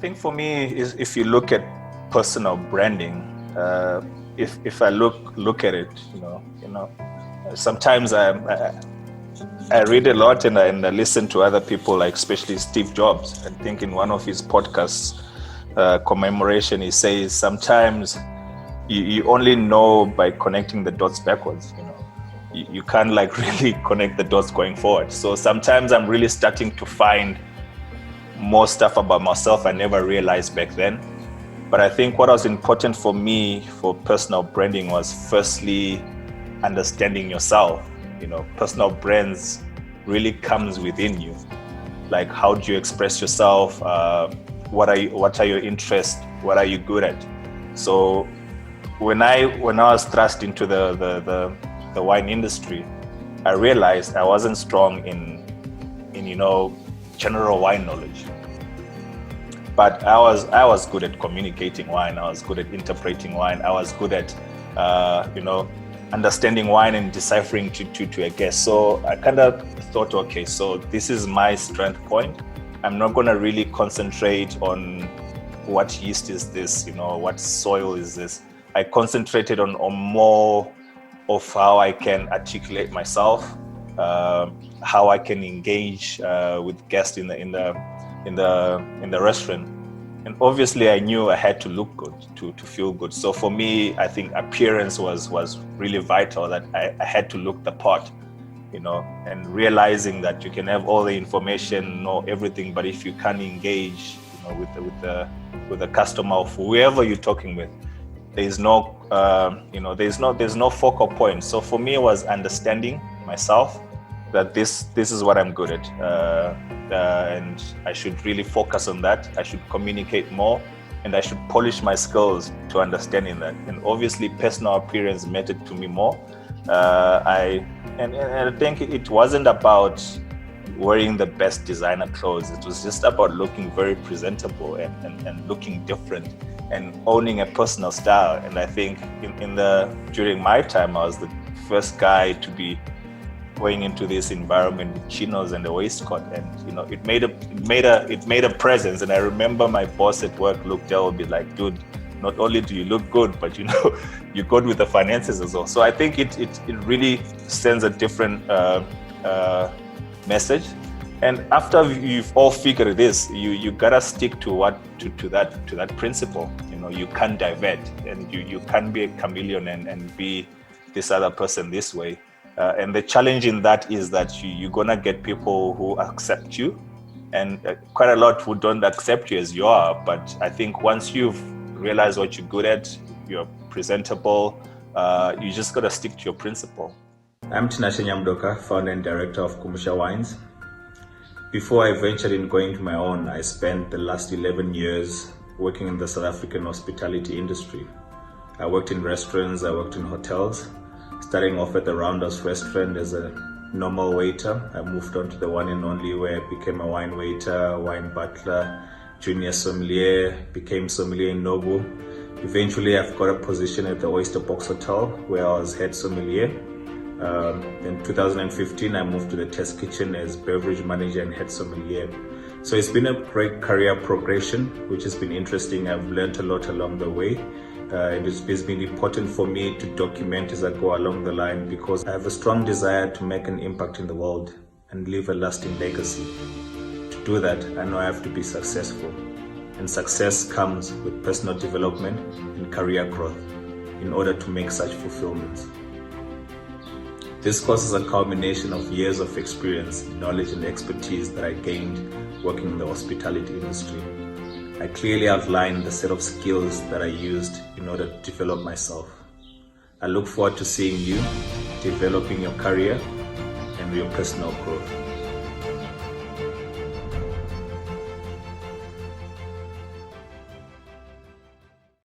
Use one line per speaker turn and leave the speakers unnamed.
think for me is if you look at personal branding, if I look at it, sometimes I read a lot and I listen to other people, like especially Steve Jobs. I think in one of his podcasts commemoration, he says sometimes you only know by connecting the dots backwards. You can't like really connect the dots going forward. So sometimes I'm really starting to find more stuff about myself I never realized back then. But I think what was important for me for personal branding was firstly understanding yourself. Personal brands really comes within you. Like, how do you express yourself? What are your interests? What are you good at? So when I was thrust into the wine industry, I realized I wasn't strong in general wine knowledge. But I was good at communicating wine. I was good at interpreting wine. I was good at understanding wine and deciphering to a guest. So I kind of thought, okay, so this is my strength point. I'm not going to really concentrate on what yeast is this, what soil is this. I concentrated on more of how I can articulate myself, how I can engage with guests in the restaurant. And obviously I knew I had to look good to feel good. So for me, I think appearance was really vital, that I had to look the part, and realizing that you can have all the information, know everything, but if you can't engage, with the customer or whoever you're talking with, there's no focal point. So for me, it was understanding myself, that this is what I'm good at, and I should really focus on that. I should communicate more, and I should polish my skills to understanding that. And obviously, personal appearance mattered to me more. I think it wasn't about wearing the best designer clothes. It was just about looking very presentable and looking different and owning a personal style. And I think during my time, I was the first guy to be going into this environment with chinos and a waistcoat, and it made a presence. And I remember my boss at work looked at me like, dude, not only do you look good, but you're good with the finances as well. So I think it really sends a different message. And after you've all figured this, you gotta stick to that principle. You can't divert, and you can't be a chameleon and be this other person this way. And the challenge in that is that you're gonna get people who accept you, and quite a lot who don't accept you as you are. But I think once you've realized what you're good at, you're presentable, you just gotta stick to your principle.
I'm Tinashe Nyamudoka, founder and director of Kumbusha Wines. Before I ventured in going to my own, I spent the last 11 years working in the South African hospitality industry. I worked in restaurants, I worked in hotels. Starting off at the Roundhouse restaurant as a normal waiter, I moved on to the one and only, where I became a wine waiter, wine butler, junior sommelier, became sommelier in Nobu. Eventually, I've got a position at the Oyster Box Hotel, where I was head sommelier. In 2015, I moved to the test kitchen as beverage manager and head sommelier. So it's been a great career progression, which has been interesting. I've learned a lot along the way. It's been important for me to document as I go along the line, because I have a strong desire to make an impact in the world and leave a lasting legacy. To do that, I know I have to be successful. And success comes with personal development and career growth in order to make such fulfillments. This course is a culmination of years of experience, knowledge and expertise that I gained working in the hospitality industry. I clearly outlined the set of skills that I used in order to develop myself. I look forward to seeing you developing your career and your personal growth.